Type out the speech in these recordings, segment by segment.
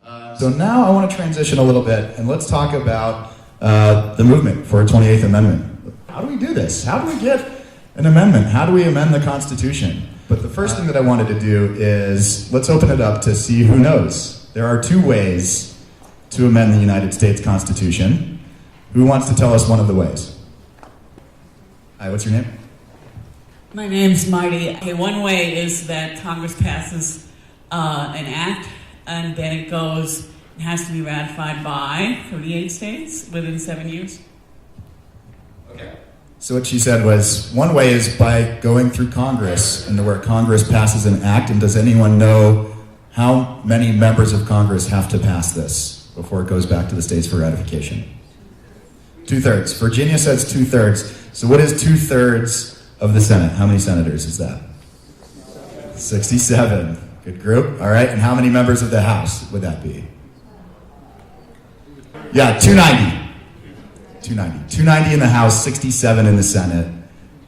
So now I want to transition a little bit, and let's talk about the movement for a 28th Amendment. How do we do this? How do we get an amendment? How do we amend the Constitution? But the first thing that I wanted to do is let's open it up to see who knows. There are two ways to amend the United States Constitution. Who wants to tell us one of the ways? Hi, what's your name? My name's Marty. Okay, one way is that Congress passes an act, and then it has to be ratified by 38 states within 7 years. Okay. So what she said was, one way is by going through Congress, and where Congress passes an act, and does anyone know how many members of Congress have to pass this before it goes back to the states for ratification? 2/3. Virginia says 2/3. So what is 2/3 of the Senate? How many senators is that? 67. Good group. All right. And how many members of the House would that be? Yeah, 290. 290 in the House, 67 in the Senate.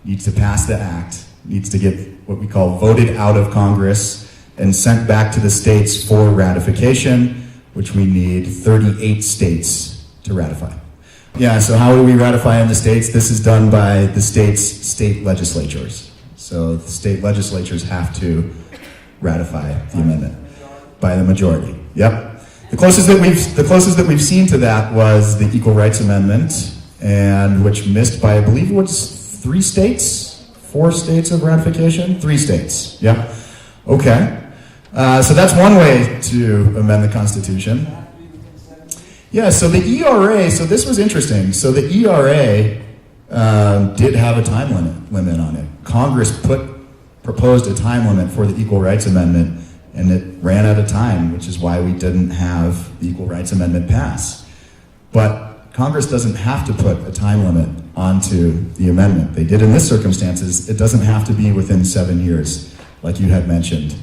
Needs to pass the act. Needs to get what we call voted out of Congress and sent back to the states for ratification, which we need 38 states to ratify. Yeah, so how do we ratify in the states? This is done by the states' state legislatures. So the state legislatures have to ratify the amendment by the majority. Yep. The closest that we've seen to that was the Equal Rights Amendment, and which missed by, I believe it was 4 states of ratification? 3 states. Yep. Okay. So that's one way to amend the Constitution. Yeah, so the ERA, so this was interesting. So the ERA did have a time limit on it. Congress proposed a time limit for the Equal Rights Amendment, and it ran out of time, which is why we didn't have the Equal Rights Amendment pass. But Congress doesn't have to put a time limit onto the amendment. They did in this circumstances. It doesn't have to be within 7 years, like you had mentioned.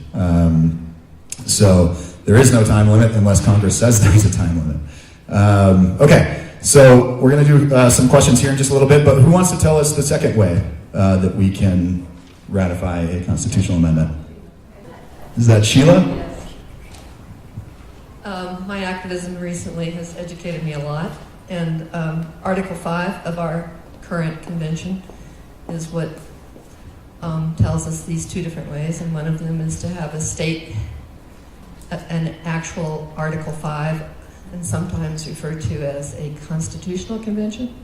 So there is no time limit unless Congress says there's a time limit. Okay, so we're going to do some questions here in just a little bit, but who wants to tell us the second way that we can ratify a constitutional amendment? Is that Sheila? My activism recently has educated me a lot, and Article 5 of our current convention is what tells us these 2 different ways, and one of them is to have an actual Article 5, and sometimes referred to as a constitutional convention.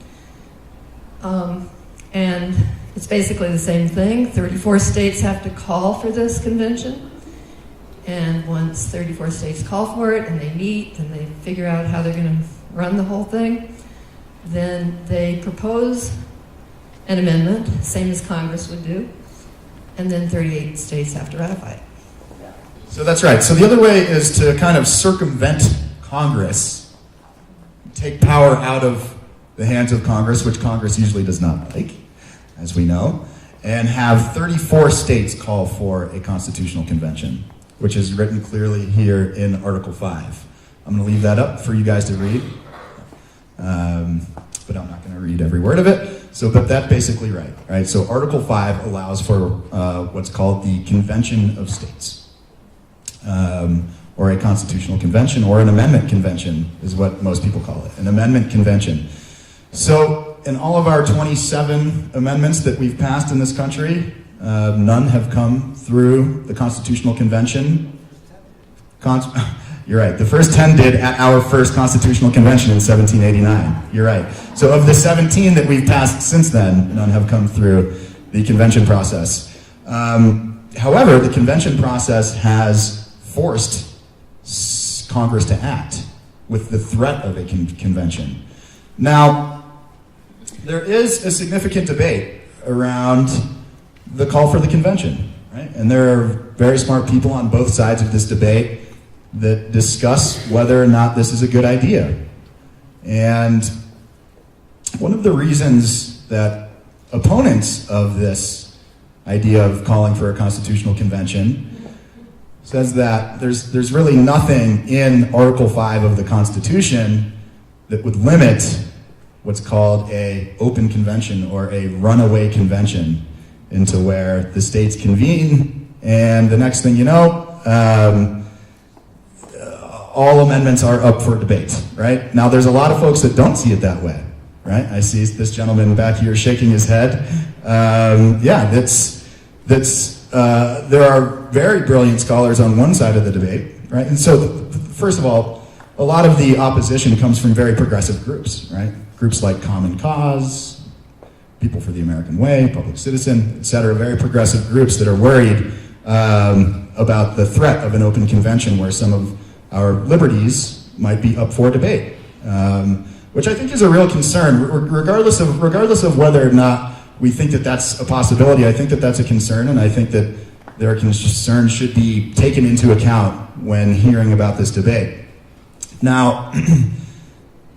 And it's basically the same thing. 34 states have to call for this convention. And once 34 states call for it and they meet and they figure out how they're going to run the whole thing, then they propose an amendment, same as Congress would do, and then 38 states have to ratify it. So that's right. So the other way is to kind of circumvent Congress, take power out of the hands of Congress, which Congress usually does not like, as we know, and have 34 states call for a constitutional convention, which is written clearly here in Article 5. I'm going to leave that up for you guys to read, but I'm not going to read every word of it. So, but that's basically right? So Article 5 allows for what's called the Convention of States, or a constitutional convention, or an amendment convention is what most people call it, an amendment convention. So in all of our 27 amendments that we've passed in this country, none have come through the Constitutional Convention. You're right. The first 10 did at our first Constitutional Convention in 1789. You're right. So of the 17 that we've passed since then, none have come through the convention process. However, the convention process has forced Congress to act with the threat of a convention. Now, there is a significant debate around the call for the convention, right? And there are very smart people on both sides of this debate that discuss whether or not this is a good idea. And one of the reasons that opponents of this idea of calling for a constitutional convention says that there's really nothing in Article 5 of the Constitution that would limit what's called a open convention or a runaway convention, into where the states convene, and the next thing you know, all amendments are up for debate, right? Now, there's a lot of folks that don't see it that way, right? I see this gentleman back here shaking his head. There are very brilliant scholars on one side of the debate, right? And so, first of all, a lot of the opposition comes from very progressive groups, right? Groups like Common Cause, People for the American Way, Public Citizen, et cetera, very progressive groups that are worried about the threat of an open convention where some of our liberties might be up for debate, which I think is a real concern, regardless of whether or not we think that that's a possibility. I think that that's a concern, and I think that their concerns should be taken into account when hearing about this debate. Now,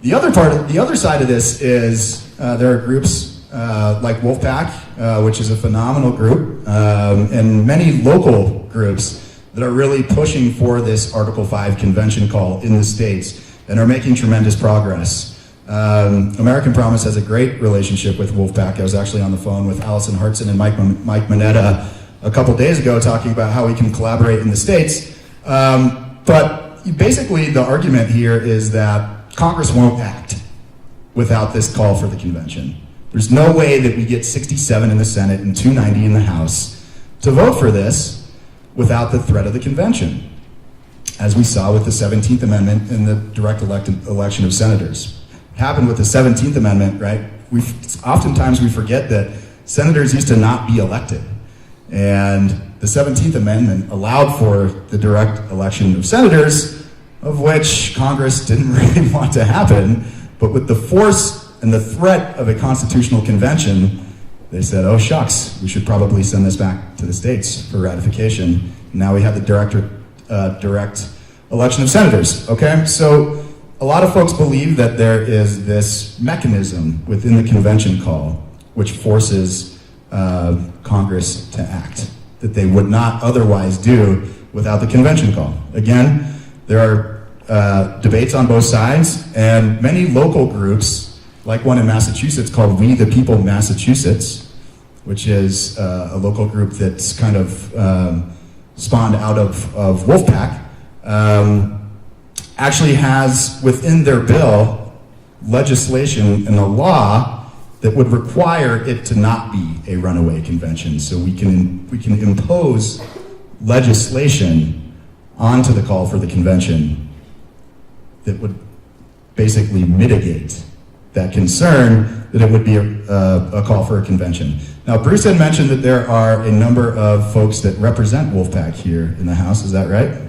the other side of this is there are groups like Wolfpack, which is a phenomenal group, and many local groups that are really pushing for this Article 5 convention call in the states and are making tremendous progress. American Promise has a great relationship with Wolfpack. I was actually on the phone with Allison Hartson and Mike Mineta a couple days ago talking about how we can collaborate in the states. But basically the argument here is that Congress won't act without this call for the convention. There's no way that we get 67 in the Senate and 290 in the House to vote for this without the threat of the convention, as we saw with the 17th Amendment and the direct election of senators. It happened with the 17th Amendment, right? Oftentimes we forget that senators used to not be elected. And the 17th Amendment allowed for the direct election of senators, of which Congress didn't really want to happen, but with the force and the threat of a constitutional convention, they said, oh shucks, we should probably send this back to the states for ratification. Now we have the direct election of senators, okay? So a lot of folks believe that there is this mechanism within the convention call which forces Congress to act that they would not otherwise do without the convention call. Again, there are debates on both sides, and many local groups, like one in Massachusetts called We the People Massachusetts, which is a local group that's kind of spawned out of Wolfpack, actually has within their bill legislation and a law that would require it to not be a runaway convention. So we can impose legislation onto the call for the convention that would basically mitigate that concern that it would be a call for a convention. Now, Bruce had mentioned that there are a number of folks that represent Wolfpack here in the House, is that right?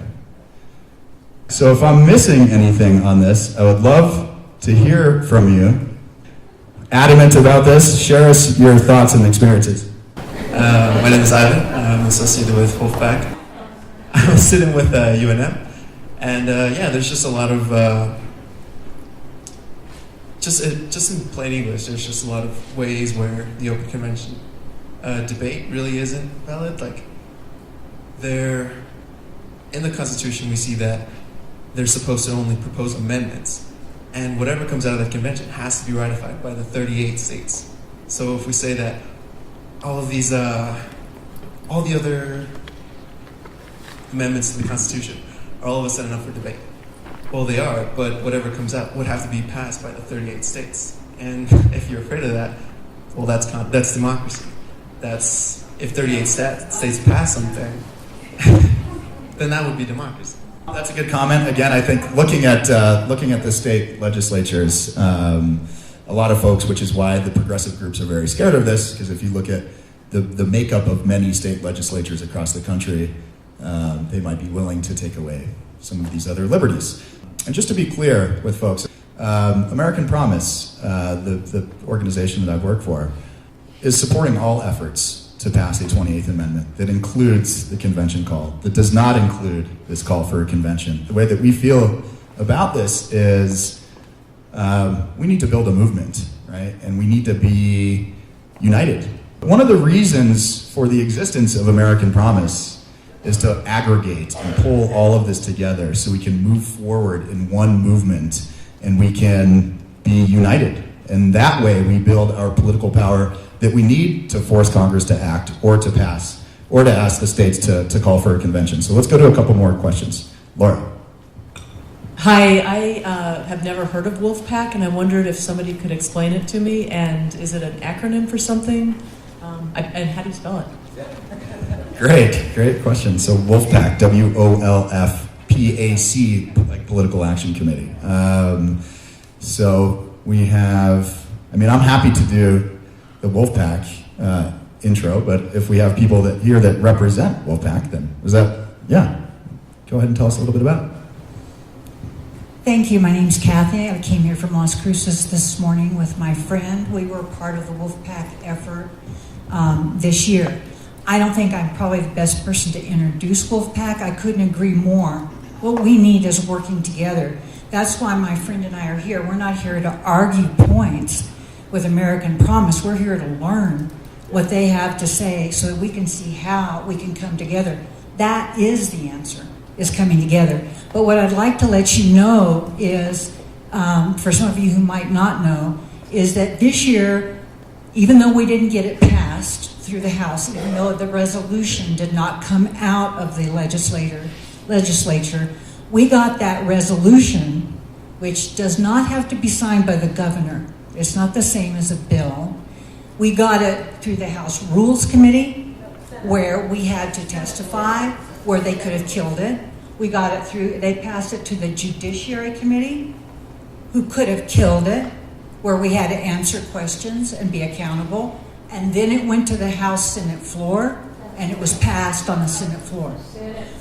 So if I'm missing anything on this, I would love to hear from you. Adamant about this, share us your thoughts and experiences. My name is Ivan, I'm associated with Wolfpack. I was sitting with UNM, and there's just a lot of just in plain English, there's just a lot of ways where the open convention debate really isn't valid. Like, in the Constitution, we see that they're supposed to only propose amendments, and whatever comes out of that convention has to be ratified by the 38 states. So if we say that all of these, all the other amendments to the Constitution are all of a sudden up for debate, well, they are, but whatever comes out would have to be passed by the 38 states. And if you're afraid of that, well, that's democracy. If 38 states pass something, then that would be democracy. That's a good comment. Again, I think looking at the state legislatures, a lot of folks, which is why the progressive groups are very scared of this, because if you look at the makeup of many state legislatures across the country, they might be willing to take away some of these other liberties. And just to be clear with folks, American Promise, the organization that I've worked for, is supporting all efforts to pass a 28th Amendment that includes the convention call, that does not include this call for a convention. The way that we feel about this is we need to build a movement, right? And we need to be united. One of the reasons for the existence of American Promise is to aggregate and pull all of this together so we can move forward in one movement and we can be united. And that way we build our political power that we need to force Congress to act or to pass or to ask the states to call for a convention. So let's go to a couple more questions. Laura. Hi, I have never heard of Wolfpack, and I wondered if somebody could explain it to me. And is it an acronym for something? And how do you spell it? Great question. So Wolfpack, WOLFPAC, like Political Action Committee. So we have, I'm happy to do the Wolfpack intro, but if we have people here that represent Wolfpack, then yeah. Go ahead and tell us a little bit about it. Thank you. My name's Kathy. I came here from Las Cruces this morning with my friend. We were part of the Wolfpack effort this year. I don't think I'm probably the best person to introduce Wolfpack. I couldn't agree more. What we need is working together. That's why my friend and I are here. We're not here to argue points with American Promise. We're here to learn what they have to say so that we can see how we can come together. That is the answer, is coming together. But what I'd like to let you know is, for some of you who might not know, is that this year, even though we didn't get it passed through the House, even though the resolution did not come out of the legislature, we got that resolution, which does not have to be signed by the governor. It's not the same as a bill. We got it through the House Rules Committee, where we had to testify, where they could have killed it. We got it through, they passed it to the Judiciary Committee, who could have killed it, where we had to answer questions and be accountable. And then it went to the House Senate floor, and it was passed on the Senate floor.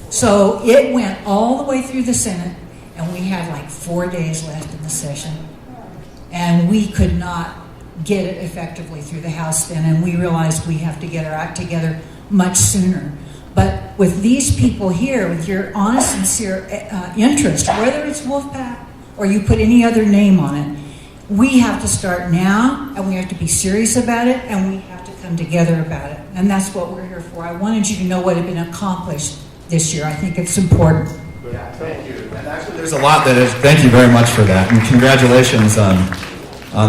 So it went all the way through the Senate, and we had like 4 days left in the session. And we could not get it effectively through the House then, and we realized we have to get our act together much sooner. But with these people here, with your honest, sincere interest, whether it's Wolfpack or you put any other name on it, we have to start now, and we have to be serious about it, and we have to come together about it. And that's what we're here for. I wanted you to know what had been accomplished this year. I think it's important. Yeah, thank you. And actually, there's a lot thank you very much for that, and congratulations on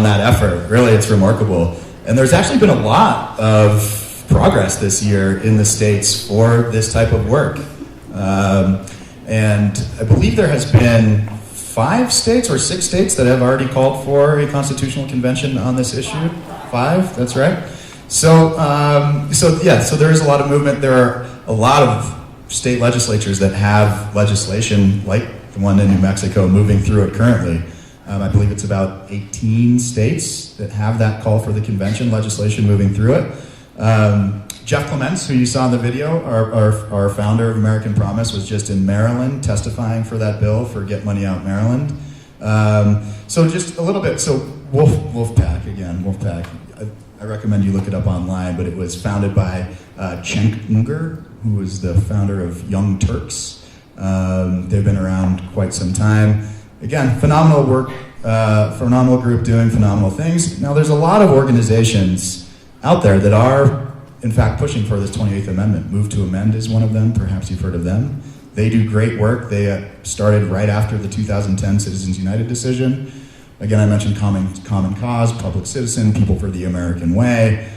that effort. Really, it's remarkable. And there's actually been a lot of progress this year in the states for this type of work. And I believe there has been 5 states or 6 states that have already called for a constitutional convention on this issue. 5, that's right. So there is a lot of movement. There are a lot of state legislatures that have legislation like the one in New Mexico moving through it currently. I believe it's about 18 states that have that call for the convention legislation moving through it. Jeff Clements, who you saw in the video, our founder of American Promise, was just in Maryland testifying for that bill for Get Money Out Maryland. So just a little bit. So Wolfpack, again, Wolfpack. I recommend you look it up online, but it was founded by Cenk Uygur, who was the founder of Young Turks. They've been around quite some time. Again, phenomenal work, phenomenal group doing phenomenal things. Now, there's a lot of organizations out there that are, in fact, pushing for this 28th Amendment. Move to Amend is one of them. Perhaps you've heard of them. They do great work. They started right after the 2010 Citizens United decision. Again, I mentioned Common Cause, Public Citizen, People for the American Way,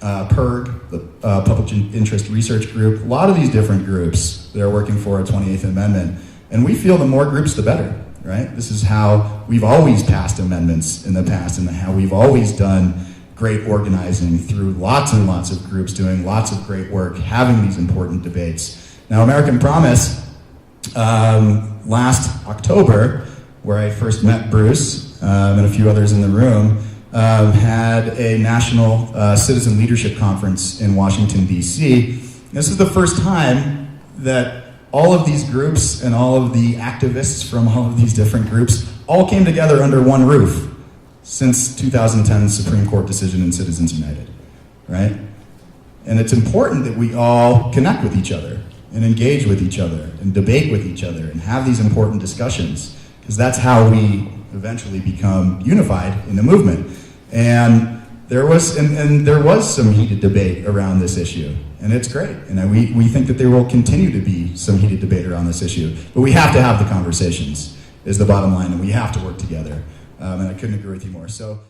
PIRG, the Public Interest Research Group. A lot of these different groups that are working for a 28th Amendment. And we feel the more groups, the better, right? This is how we've always passed amendments in the past, and how we've always done great organizing through lots and lots of groups doing lots of great work, having these important debates. Now, American Promise, last October, where I first met Bruce and a few others in the room, had a national citizen leadership conference in Washington, D.C. This is the first time that all of these groups and all of the activists from all of these different groups all came together under one roof since 2010 Supreme Court decision in Citizens United, right? And it's important that we all connect with each other and engage with each other and debate with each other and have these important discussions, because that's how we eventually become unified in the movement. And there was some heated debate around this issue, and it's great. And we think that there will continue to be some heated debate around this issue. But we have to have the conversations, is the bottom line, and we have to work together. And I couldn't agree with you more. So